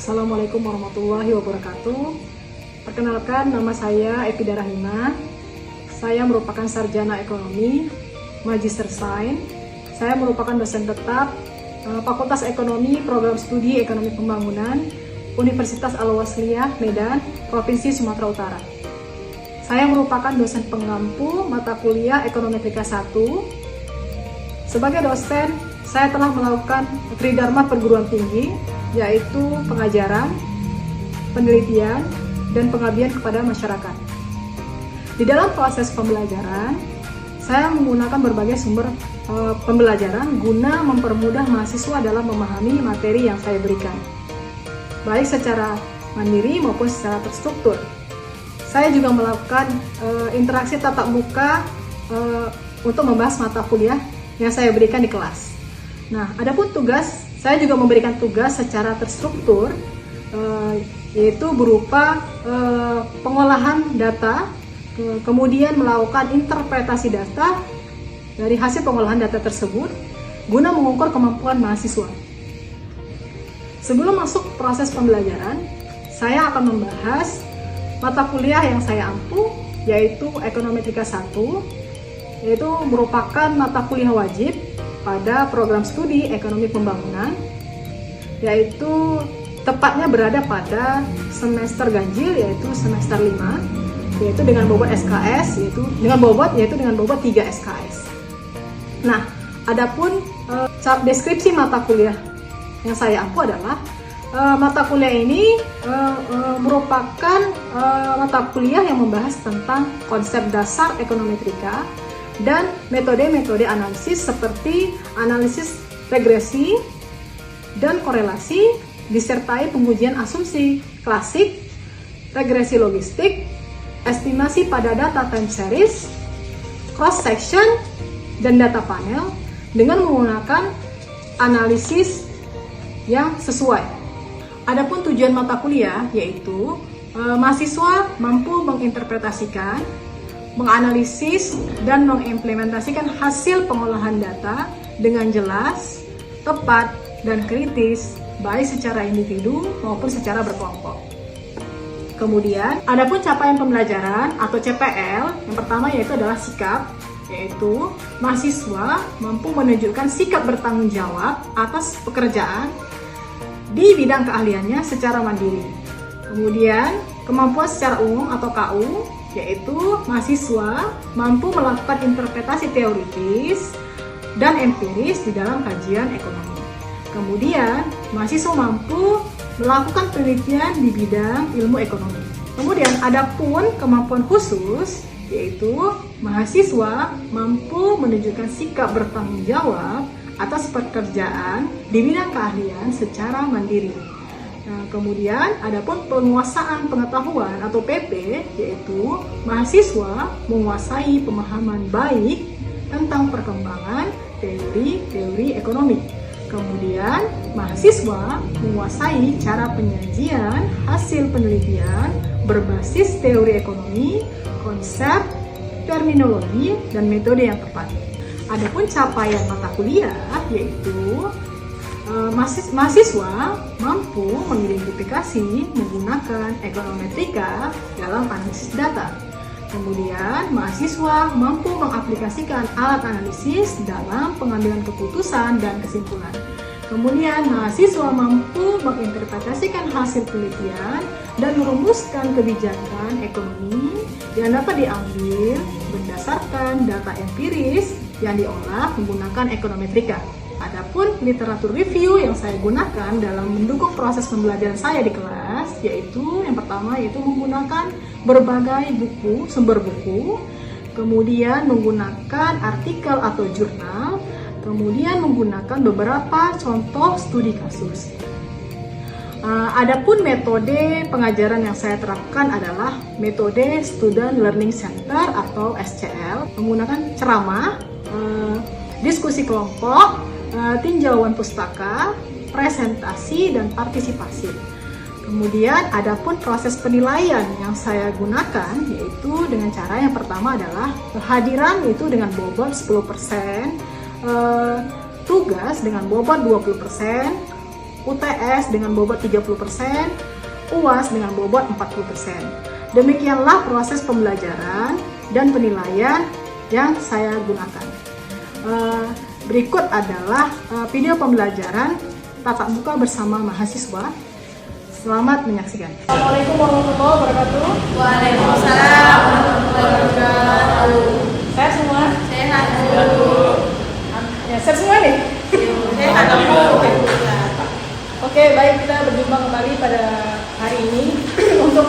Assalamualaikum warahmatullahi wabarakatuh. Perkenalkan, nama saya Epida Rahima. Saya merupakan sarjana ekonomi, Magister Sains. Saya merupakan dosen tetap Fakultas Ekonomi Program Studi Ekonomi Pembangunan Universitas Al-Wasliyah, Medan, Provinsi Sumatera Utara. Saya merupakan dosen pengampu mata kuliah Ekonometrika 1. Sebagai dosen, saya telah melakukan tridharma perguruan tinggi, yaitu pengajaran, penelitian, dan pengabdian kepada masyarakat. Di dalam proses pembelajaran, saya menggunakan berbagai sumber pembelajaran guna mempermudah mahasiswa dalam memahami materi yang saya berikan, baik secara mandiri maupun secara terstruktur. Saya juga melakukan interaksi tatap muka untuk membahas mata kuliah yang saya berikan di kelas. Nah, adapun tugas, saya juga memberikan tugas secara terstruktur, yaitu berupa pengolahan data, kemudian melakukan interpretasi data dari hasil pengolahan data tersebut, guna mengukur kemampuan mahasiswa. Sebelum masuk proses pembelajaran, saya akan membahas mata kuliah yang saya ampu, yaitu Ekonometrika 1, yaitu merupakan mata kuliah wajib pada program studi ekonomi pembangunan, yaitu tepatnya berada pada semester ganjil, yaitu semester 5, yaitu dengan bobot SKS, yaitu dengan bobot 3 SKS. Nah, adapun deskripsi mata kuliah yang saya ampu adalah mata kuliah ini merupakan mata kuliah yang membahas tentang konsep dasar ekonometrika dan metode-metode analisis seperti analisis regresi dan korelasi, disertai pengujian asumsi klasik, regresi logistik, estimasi pada data time series, cross section, dan data panel dengan menggunakan analisis yang sesuai. Adapun tujuan mata kuliah yaitu mahasiswa mampu menginterpretasikan, menganalisis, dan mengimplementasikan hasil pengolahan data dengan jelas, tepat, dan kritis, baik secara individu maupun secara berkelompok. Kemudian, adapun capaian pembelajaran atau CPL, yang pertama yaitu adalah sikap, yaitu mahasiswa mampu menunjukkan sikap bertanggung jawab atas pekerjaan di bidang keahliannya secara mandiri. Kemudian, kemampuan secara umum atau KU, yaitu mahasiswa mampu melakukan interpretasi teoritis dan empiris di dalam kajian ekonomi. Kemudian, mahasiswa mampu melakukan penelitian di bidang ilmu ekonomi. Kemudian, adapun kemampuan khusus, yaitu mahasiswa mampu menunjukkan sikap bertanggung jawab atas pekerjaan di bidang keahlian secara mandiri. Nah, kemudian adapun penguasaan pengetahuan atau PP, yaitu mahasiswa menguasai pemahaman baik tentang perkembangan teori ekonomi. Kemudian mahasiswa menguasai cara penyajian hasil penelitian berbasis teori ekonomi, konsep, terminologi, dan metode yang tepat. Adapun capaian mata kuliah yaitu mahasiswa mampu mengidentifikasi menggunakan ekonometrika dalam analisis data. Kemudian, mahasiswa mampu mengaplikasikan alat analisis dalam pengambilan keputusan dan kesimpulan. Kemudian, mahasiswa mampu menginterpretasikan hasil penelitian dan merumuskan kebijakan ekonomi yang dapat diambil berdasarkan data empiris yang diolah menggunakan ekonometrika. Adapun literatur review yang saya gunakan dalam mendukung proses pembelajaran saya di kelas, yaitu yang pertama yaitu menggunakan berbagai buku, sumber buku, kemudian menggunakan artikel atau jurnal, kemudian menggunakan beberapa contoh studi kasus. Adapun metode pengajaran yang saya terapkan adalah metode Student Learning Center atau SCL, menggunakan ceramah, diskusi kelompok, tinjauan pustaka, presentasi, dan partisipasi. Kemudian adapun proses penilaian yang saya gunakan yaitu dengan cara yang pertama adalah kehadiran itu dengan bobot 10%, tugas dengan bobot 20%, UTS dengan bobot 30%, UAS dengan bobot 40%. Demikianlah proses pembelajaran dan penilaian yang saya gunakan. Berikut adalah video pembelajaran tatap muka bersama mahasiswa. Selamat menyaksikan. Assalamualaikum warahmatullahi wabarakatuh. Waalaikumsalam warahmatullahi wabarakatuh. Sehat semua? Sehat. Ya, sehat semua nih? Sehat. Oke, baik, kita berjumpa kembali pada hari ini untuk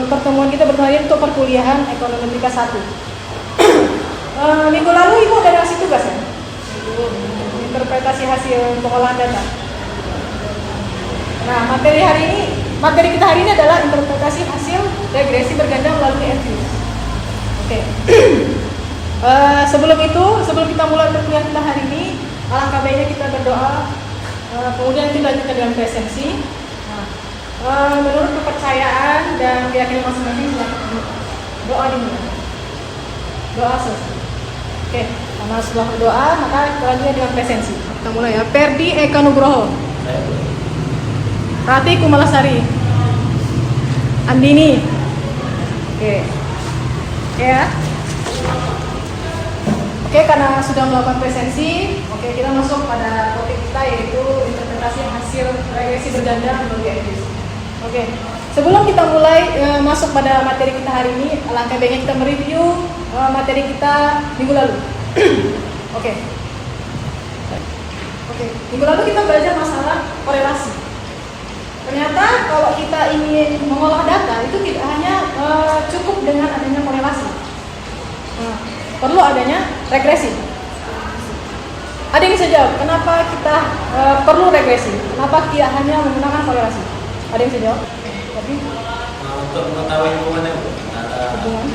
pertemuan kita bertanya untuk perkuliahan Ekonometrik 1. Minggu lalu Ibu ada ngasih tugas ya? Interpretasi hasil pengolahan data. Nah, materi kita hari ini adalah interpretasi hasil regresi berganda melalui MVS. Oke. Sebelum kita mulai perkuliahan kita hari ini, alangkah baiknya kita berdoa. Kemudian kita lanjutkan dengan presensi. Menurut kepercayaan dan keyakinan masing-masing, doa dimulai. Doa selesai. Oke, karena sudah berdoa, maka kita lanjutkan dengan presensi. Kita mulai ya. Perdi Eka Nugroho. Rati Kumalasari. Andini. Oke. Ya. Oke, karena sudah melakukan presensi, oke, kita masuk pada topik kita, yaitu interpretasi hasil regresi berganda melalui MVS. Oke, sebelum kita mulai masuk pada materi kita hari ini, alangkah baiknya kita mereview materi kita minggu lalu. Oke, minggu lalu kita belajar masalah korelasi. Ternyata kalau kita ingin mengolah data, itu tidak hanya cukup dengan adanya korelasi. Perlu adanya regresi. Ada yang bisa jawab, kenapa kita perlu regresi? Kenapa tidak hanya menggunakan korelasi? Ada yang bisa jawab? Tapi untuk mengetahui hubungannya hubungan,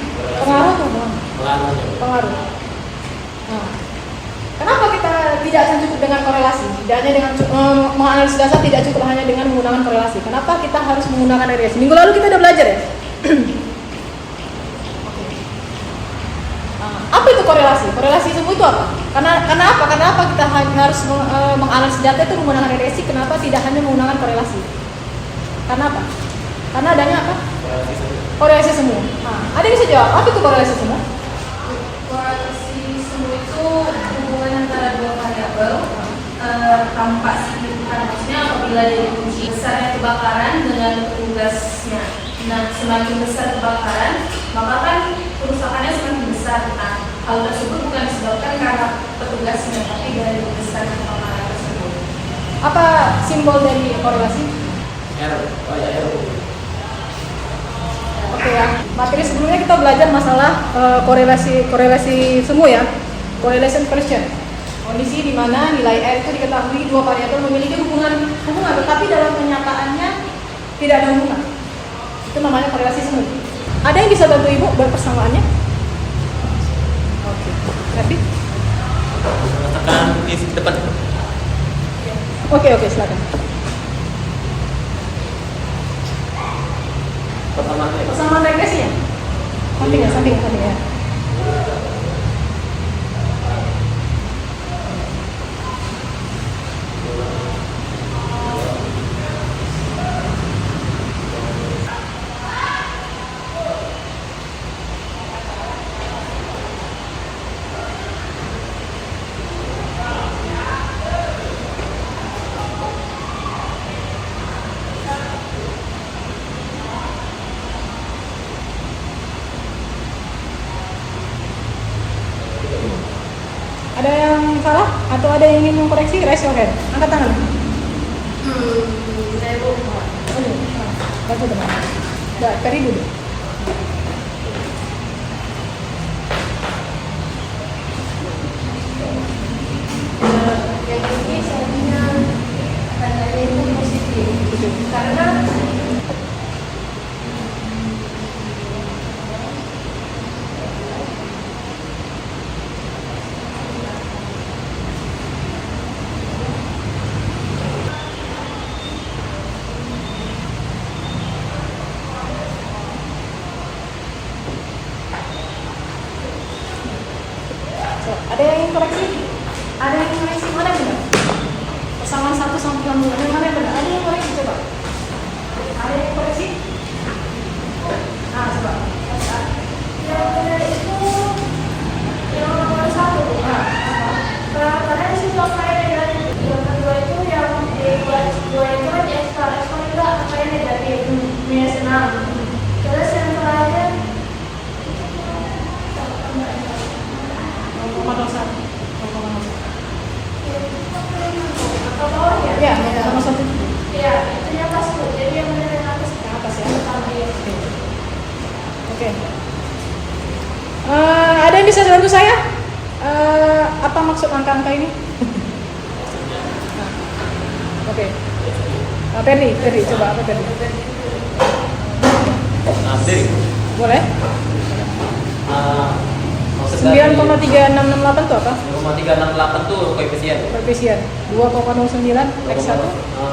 pengaruh atau hubungan? Pengaruh. Nah, kenapa kita tidak akan cukup dengan korelasi? Tidak hanya dengan menganalisis data, tidak cukup hanya dengan menggunakan korelasi. Kenapa kita harus menggunakan regresi? Minggu lalu kita udah belajar ya. Apa itu korelasi? Korelasi semu itu apa? Kenapa kita harus menganalisis data itu menggunakan regresi? Kenapa tidak hanya menggunakan korelasi? Karena apa? Karena adanya apa? Korelasi semu. Ada yang bisa jawab? Apa itu korelasi semu? Korelasi semu itu hubungan antara dua variabel tampak signifikan, maksudnya apabila dia diuji besarnya kebakaran dengan petugasnya. Nah, semakin besar kebakaran, maka kan kerusakannya semakin besar. Nah, hal tersebut bukan disebabkan karena petugasnya, tapi dari besar kebakaran tersebut. Apa simbol dari korelasi? R. Oke ya. Materi sebelumnya kita belajar masalah korelasi semu ya. Correlation question. Kondisi di mana nilai R itu diketahui dua variabel memiliki hubungan, tetapi dalam kenyataannya tidak ada hubungan. Itu namanya korelasi semu. Ada yang bisa bantu Ibu buat persamaannya? Oke. Tapi? Tekan di depan. Oke, silakan. Persamaan regresi ya? Samping ya. Ada yang salah atau ada yang ingin mengkoreksi? Raise your hand. Angkat tangan. Saya lupa. Bantu teman. Cari dulu. Yang ini seharusnya tandanya itu positif, karena Ada yang ingin koreksi? Ada yang ingin koreksi? Mana benar? Pasangan 1 sama pasangan 2. Yang mana yang benar? Ada yang koreksi coba. Ada yang koreksi? Nah, coba. Yang benar itu yang nomor 1. Nah, Karena di situ angkanya negatif. Yang kedua itu yang di dua itu kan di ekspor juga angkanya negatif, minus 6. Terus yang terakhir 0,01. atau bawah ya? Iya, 0,1. Iya, itu yang pas Bu. Jadi yang benar yang atas Yang atas ya. tadi. Oke. Ada yang bisa bantu saya? Apa maksud angka-angka ini? Oke. Ferdi, coba apa Ferdi? Jadi, Boleh? maksud dari 9,3668 itu apa? 9,368 tuh koefisien. Koefisien 2,09 X1.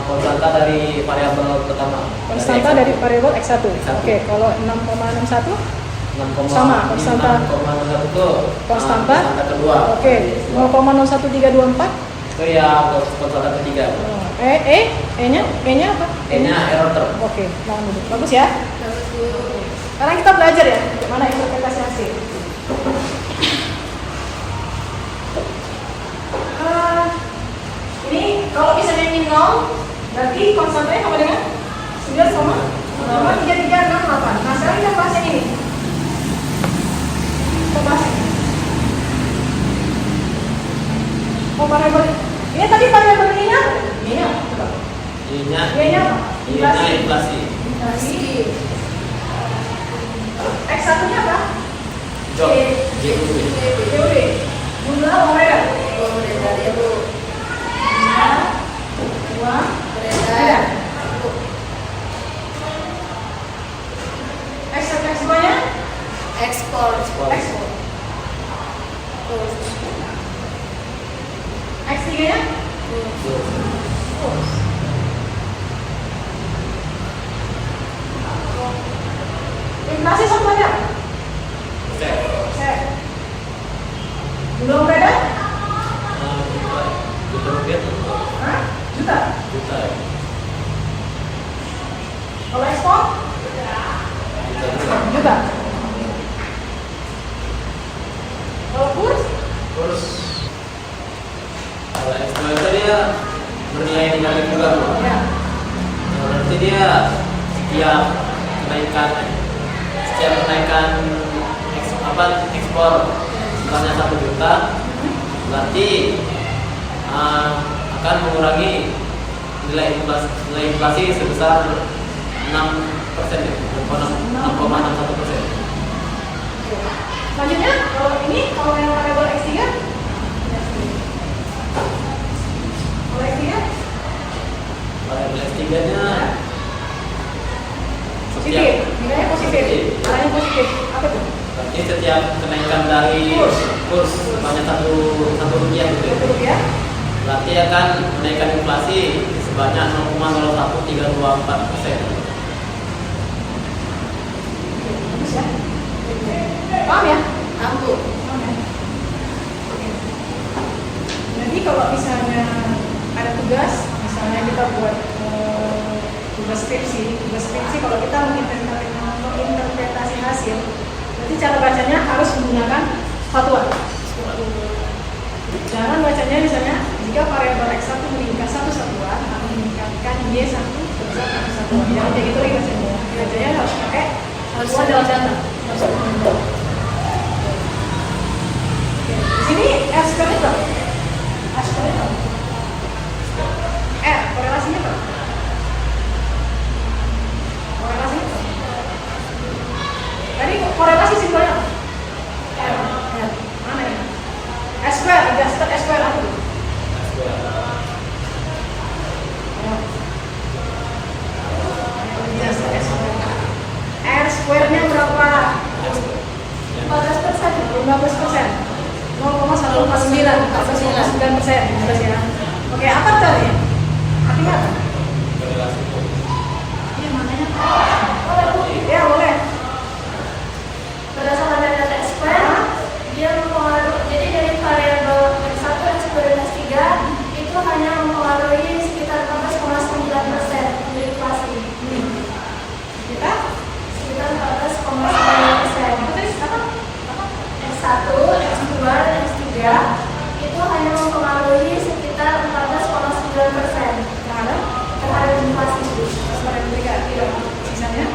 Konstanta dari variabel pertama. Konstanta dari variabel X1. Oke, kalau 6,61 sama, konstanta. 6,1 itu Konstanta. konstanta kedua. Oke, 0,01324. Itu ya konstanta ketiga. E-nya apa? E-nya error term. Oke, lawan dulu. Bagus ya? Sekarang kita belajar ya, bagaimana interpretasi hasil. Ini kalau misalnya ini 0, berarti konstantanya sama dengan 9 sama 3368. Nah, sekarang kita bahas yang ini. Kita bahas ini. Variabel ini tadi variabel ini-nya apa? Ini apa? Coba. I-nya Y-nya apa? inflasi. Inflasi. X1-nya apa? Job. JUB. JUD. Jumlah uang beredar. Uang beredar. X1 X2-nya? Ekspor. Ekspor. X3-nya? Kurs. Inflasi contohnya? Set. Jumlah beredar? Juta rupiah tuh. Hah? Juta. Juta ya. Kalau ekspor? Juta juga. Juta. Kalau kurs? Terus kalau ekspor itu dia bernilai negatif juga bro. Ya. Nah, berarti dia setiap kenaikan ekspor jumlahnya 1 juta, berarti akan mengurangi nilai inflasi sebesar 6%, 6,61%. Selanjutnya, kalau yang variabel X3? Kalau X3? Variabel X3-nya Positif, nilainya positif, arahnya positif. Apa tuh? berarti setiap kenaikan dari kurs sebanyak satu rupiah gitu ya, Rupiah. berarti akan menaikkan inflasi sebanyak 0,01324%. Bagus ya. Paham ya? Paham ya? Jadi kalau misalnya ada tugas, misalnya kita buat tugas skripsi kalau kita menginterpretasi hasil, berarti cara bacanya harus menggunakan satuan. Jangan bacanya misalnya jika variabel X1 meningkat satu satuan atau meningkatkan Y1 sebesar satu satuan. Jangan kayak gitu lagi bacanya. Bacanya harus pakai satuan dalam data. Di sini R square itu R square itu R korelasinya apa? Korelasinya apa? Tadi korelasi simbolnya apa? R. Mana ya? S square, adjusted S square apa tuh? Adjusted S square. R square-nya berapa? 14%. 15%. 0,149%. Ya. Oke, apa tadi? Artinya apa? Korelasi itu. Iya, maknanya ya boleh. Berdasarkan dari data square, dia mempengaruhi. Jadi dari variabel X1, X2, dan X3 itu hanya mempengaruhi X1, X2, dan X3 itu hanya mempengaruhi sekitar 14,9% terhadap inflasi itu. Sisanya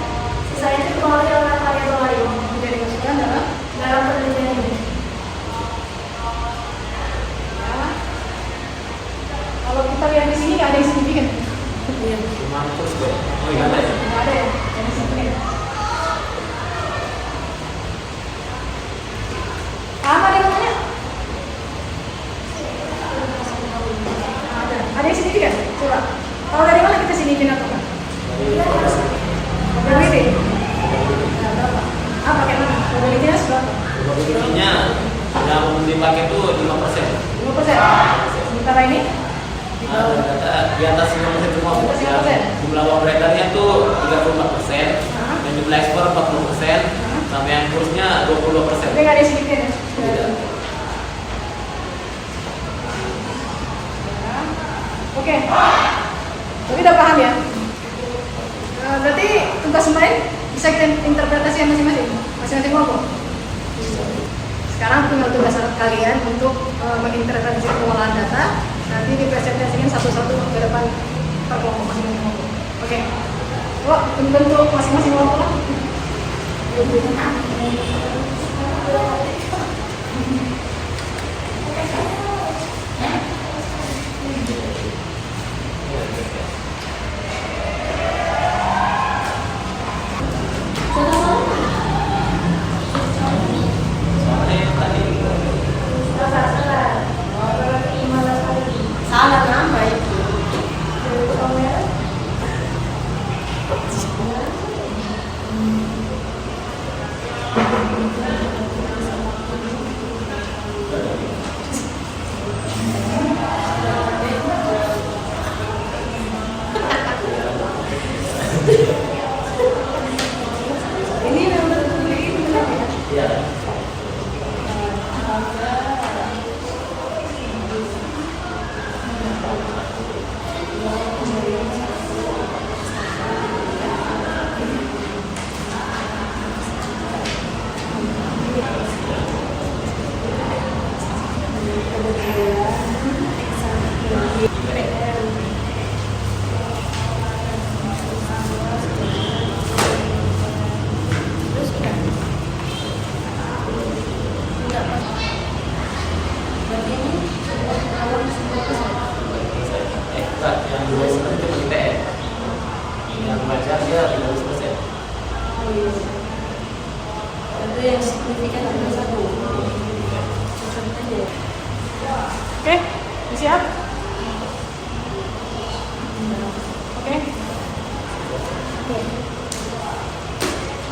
Sisanya itu dipengaruhi oleh variabel lain tidak dimasukkan dalam penelitian ini. ya. Kalau kita lihat di sini nggak ada yang signifikan. Cuma kurs deh. Oh iya ada ya. Nggak ada ya, yang signifikan. Apa dia namanya? Ada yang signifikan? Coba. Kalau dari mana kita signifikan atau enggak? Dari ini. Apa kayak mana? Probabilitasnya seberapa? Probabilitasnya yang dipakai itu 5%. 5%. Sementara ini? Di atas 5% semua. Di atas 5%. Jumlah uang beredarnya itu 34%, dan jumlah ekspor 40%, sama yang kursnya 22%. Tapi nggak ada yang signifikan ya? Tidak. Oke. Tapi udah paham ya? Berarti tugas lain bisa kita interpretasi yang masing-masing kelompok. Sekarang tinggal tugas kalian untuk menginterpretasi pengolahan data. Nanti dipresentasikan satu-satu ke depan per kelompok masing-masing kelompok. Oke. Coba bentuk masing-masing kelompok lah. Soalnya yang tadi Salah nama itu. Ini memang ini benar ya? ya. Yang 20% itu pakai TN. Yang belajar dia 30%. Itu yang signifikan cuma satu. Oke, siap? Oke.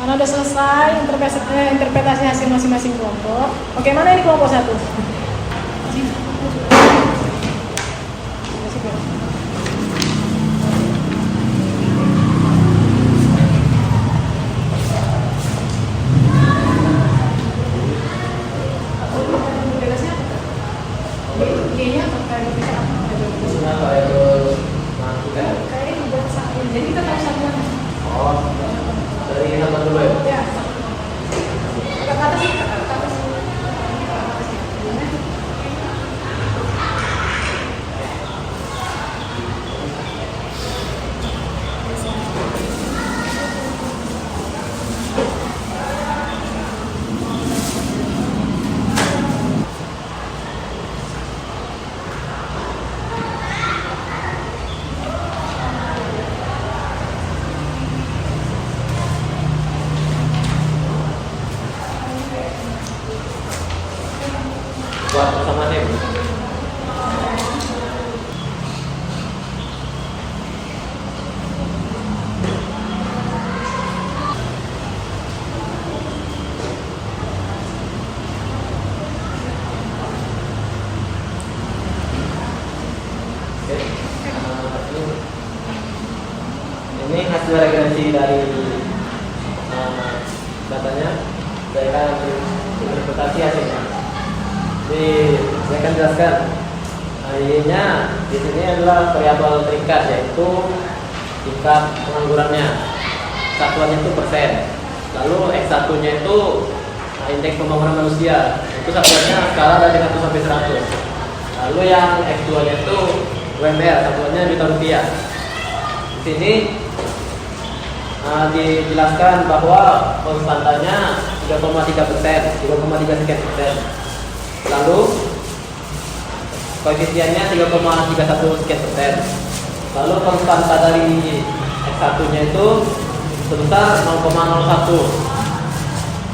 Karena udah selesai interpretasi hasil masing-masing kelompok. Oke, mana ini kelompok satu? G-nya atau kayak bisa apa? Maksudnya variabel masukan. Kayak dibuat satu. Jadi kita tahu satuan. Oh, dari sama dulu ya. Ya. Ke atas sih, ke atas. Buat bersama tim. Oke. Ini hasil regresi dari datanya. Saya akan interpretasi hasilnya. Jadi saya akan jelaskan. Y-nya di sini adalah variabel terikat, yaitu tingkat penganggurannya. Satuannya itu persen. Lalu X1-nya itu indeks pembangunan manusia. Itu satuannya skala dari 1 sampai 100. Lalu yang X2-nya itu UMR, satuannya juta rupiah. Di sini dijelaskan bahwa konstantanya 3,3%, 3,3 sekian persen. Lalu koefisiennya 3,31 sekian persen. Lalu konstanta dari X1-nya itu sebesar 0,01.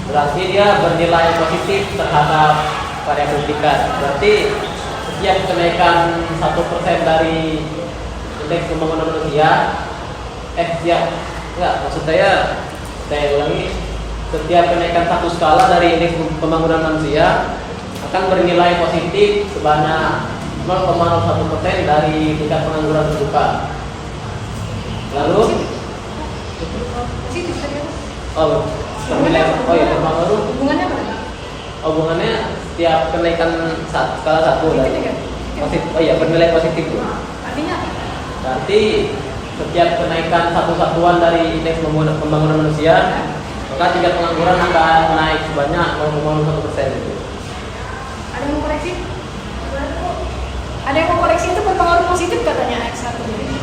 Berarti dia bernilai positif terhadap variabel tingkat. Berarti setiap kenaikan 1% dari indeks pembangunan manusia, maksud saya ulangi, setiap kenaikan satu skala dari indeks pembangunan manusia akan bernilai positif sebanyak 0,01% dari tingkat pengangguran terbuka. Lalu Hubungannya apa? hubungannya setiap kenaikan skala 1 dari positif, bernilai positif. Artinya apa? Berarti setiap kenaikan satu satuan dari indeks pembangunan manusia, maka tingkat pengangguran akan naik sebanyak 0,01%. Ada yang mau koreksi? Ada yang mau koreksi itu berpengaruh positif katanya X1.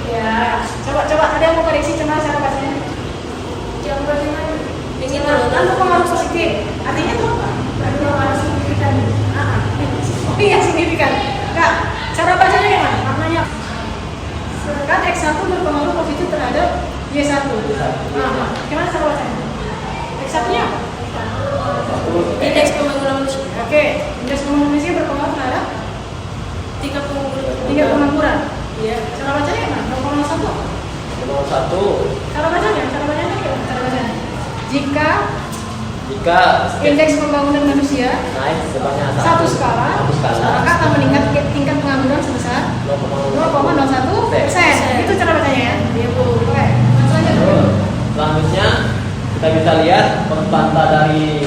Ya, coba ada yang mau koreksi cuma cara bacanya. Yang bagaimana? Ini kan berpengaruh positif. Artinya itu apa? Berpengaruh signifikan. Iya signifikan. Enggak. Cara bacanya gimana? Maknanya kan X1 berpengaruh positif terhadap Y1. Gimana cara bacanya? X1-nya apa? Indeks pembangunan manusia. Oke, indeks pembangunan manusia berpengaruh terhadap tingkat pengangguran. Iya. Cara bacanya gimana? 0,01. 0,1. Cara bacanya gimana? Cara bacanya. Jika Jika indeks pembangunan manusia naik sebanyak satu skala, maka akan meningkat tingkat pengangguran sebesar 0,01%. Itu cara bacanya ya. Iya, Bu. Oke. Selanjutnya kita bisa lihat konstanta dari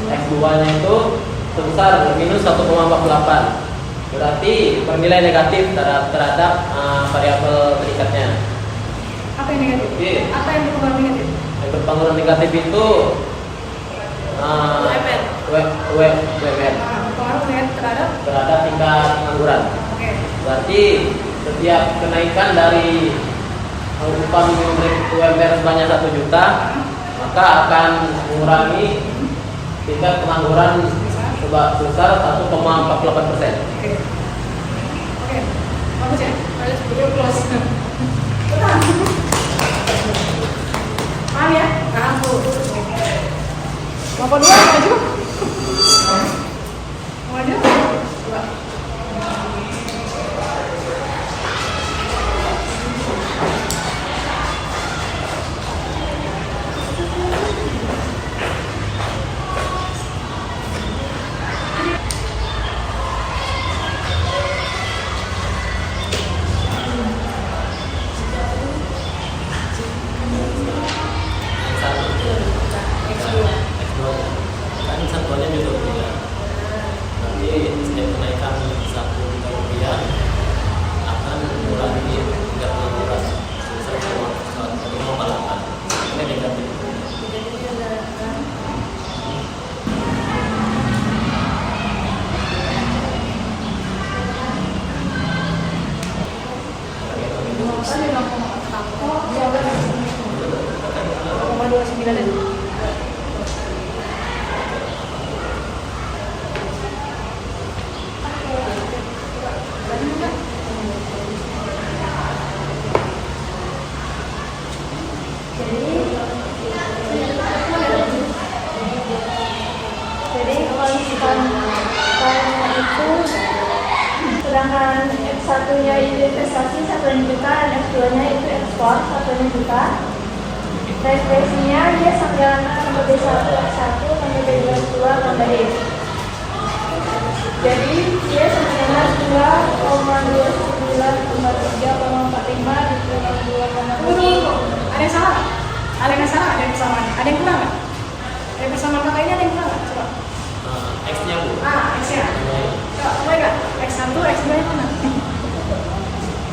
X2-nya itu sebesar minus 1,48. Berarti bernilai negatif terhadap variabel meningkatnya. Apa yang negatif? Oke. Apa yang berpengaruh negatif? Yang berpengaruh negatif itu UMR. UMR Berpengaruh negatif terhadap tingkat pengangguran. Oke. Berarti setiap kenaikan dari upah minimum UMR sebanyak 1 juta, maka akan mengurangi tingkat pengangguran sebesar 1,48%. Oke. Bagus ya. Video close. Paham ya? Paham Bu. Bapak dua maju. Maju. Dua. Kan satuannya juta rupiah. Nanti setiap kenaikan 1 juta rupiah akan mengurangi tingkat pengangguran sebesar 1,48. Ini negatif. Jadi konstannya itu, sedangkan X1-nya itu investasi 1 juta dan X2-nya itu ekspor 1 juta. Referensinya dia sanggana nomor B1 X1 nomor B2 X2 nomor D. Jadi dia sanggana 2,29,3,45 dikurangi 2,2. Ada yang salah? Ada yang salah? Ada yang kesamaan? Ada yang kurang nggak? Ada yang kesamaan kakak ini ada yang kurang nggak? Coba. X-nya Bu. X-nya. Coba, mulai nggak? X1, X2 yang mana?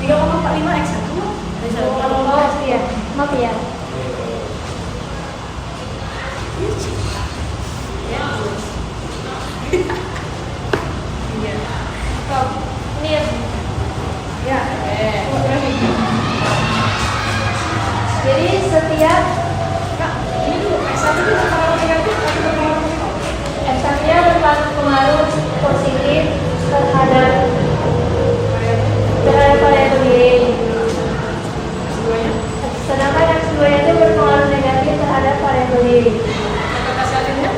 3,45 X1. Oh iya, maaf ya. Ya. Iya. Ini ya. Ya. Jadi setiap Kak, ini dulu S1 itu berpengaruh negatif atau berpengaruh positif? F1-nya berpengaruh positif terhadap variabel Y. Keduanya. Sedangkan yang keduanya itu berpengaruh negatif terhadap variabel Y. Interpretasi hasilnya?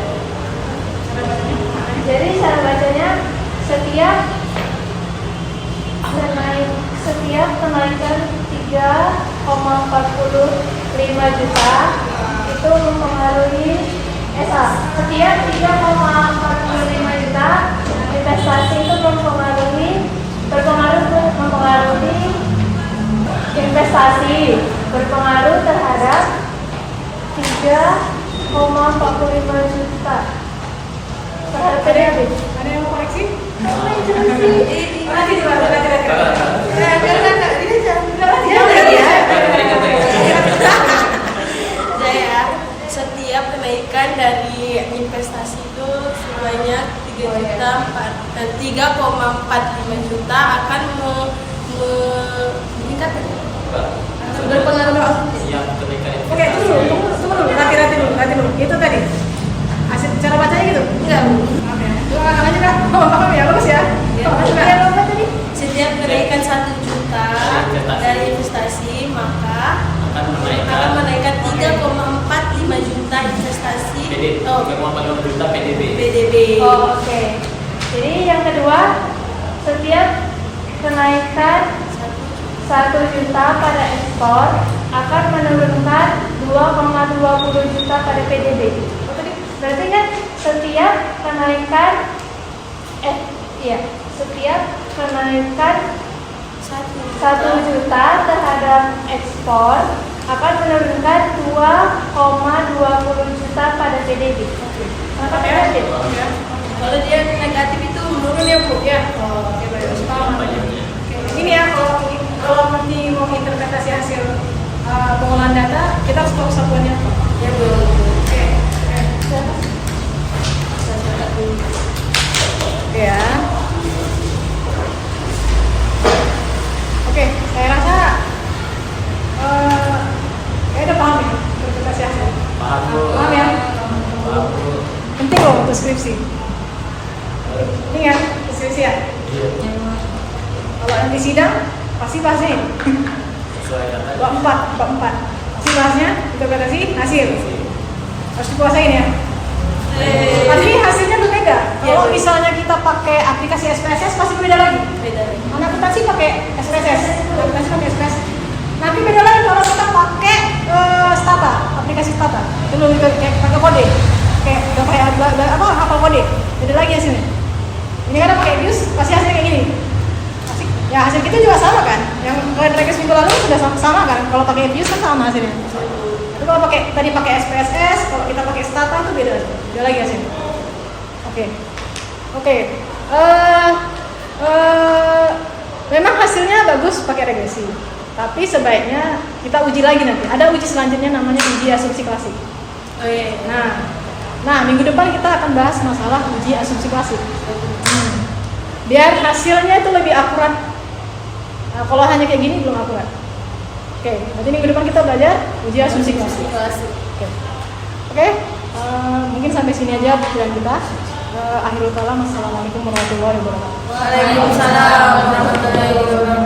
Cara bacanya? Jadi cara bacanya setiap kenaikan 3,45 juta itu mempengaruhi setiap 3,45 juta investasi itu mempengaruhi investasi berpengaruh terhadap 3,45 juta terhadap PDB. Ada yang mau koreksi? Nanti dulu, Saya setiap kenaikan dari investasi itu sebanyak 3,45 juta akan meningkat berpengaruh. Siap kenaikan Oke, tunggu dulu. Hati dulu. Itu tadi. Hasil cara bacanya gitu? Enggak, Bu. Paham ya? Lu kakak aja kan? Oh, paham ya? Bagus ya? Bagus ya? Apa tadi? Setiap kenaikan 1 juta dari investasi maka akan akan menaikkan 3,45 juta investasi PDB. 3,45 juta PDB. PDB. Oh, oke. Jadi yang kedua, setiap kenaikan 1 juta pada ekspor akan menurunkan 2,20 juta pada PDB. Berarti kan setiap kenaikan setiap kenaikan 1 juta terhadap ekspor akan menurunkan 2,20 juta pada PDB. Kenapa negatif? Kalau dia negatif itu menurun ya, Bu. Ya. Oke, baik. Paham. Ini ya, kalau nanti mau interpretasi hasil pengolahan data, kita harus tahu satuannya apa. Ya, Bu. Oke. Oke ya. Oke, saya rasa kayaknya udah paham ya interpretasi hasil. Paham, Bu. Paham ya? Paham, Bu. Penting loh untuk skripsi. Ini ya, skripsi ya. Iya. Kalau nanti sidang pasti bahasnya ini. Sesuai data. Bab 4. Pasti bahasnya interpretasi hasil. Harus dikuasain ya. Tapi hasilnya berbeda. Kalau misalnya kita pakai aplikasi SPSS pasti beda lagi. Beda. Mana akuntansi pakai SPSS, akuntansi pakai SPS. Nanti beda lagi kalau kita pakai Stata, aplikasi Stata. Itu lebih kayak pakai kode, kayak udah kayak hafal kode. Beda lagi hasilnya. Ini karena pakai views pasti hasilnya kayak gini. Ya hasil kita juga sama kan. Yang kalian rekes minggu lalu sudah sama kan. Kalau pakai views kan sama hasilnya. Tapi kalau tadi pakai SPSS, kalau kita pakai Stata itu beda lagi hasilnya. Oke. Memang hasilnya bagus pakai regresi. Tapi sebaiknya kita uji lagi nanti. Ada uji selanjutnya namanya uji asumsi klasik. Oh iya. Nah minggu depan kita akan bahas masalah uji asumsi klasik. Biar hasilnya itu lebih akurat. Nah, kalau hanya kayak gini belum akurat. Oke, nanti minggu depan kita belajar uji asumsi klasik. Oke, mungkin sampai sini aja pelajaran kita. Akhirul kalam, assalamualaikum warahmatullahi wabarakatuh. Waalaikumsalam warahmatullahi wabarakatuh.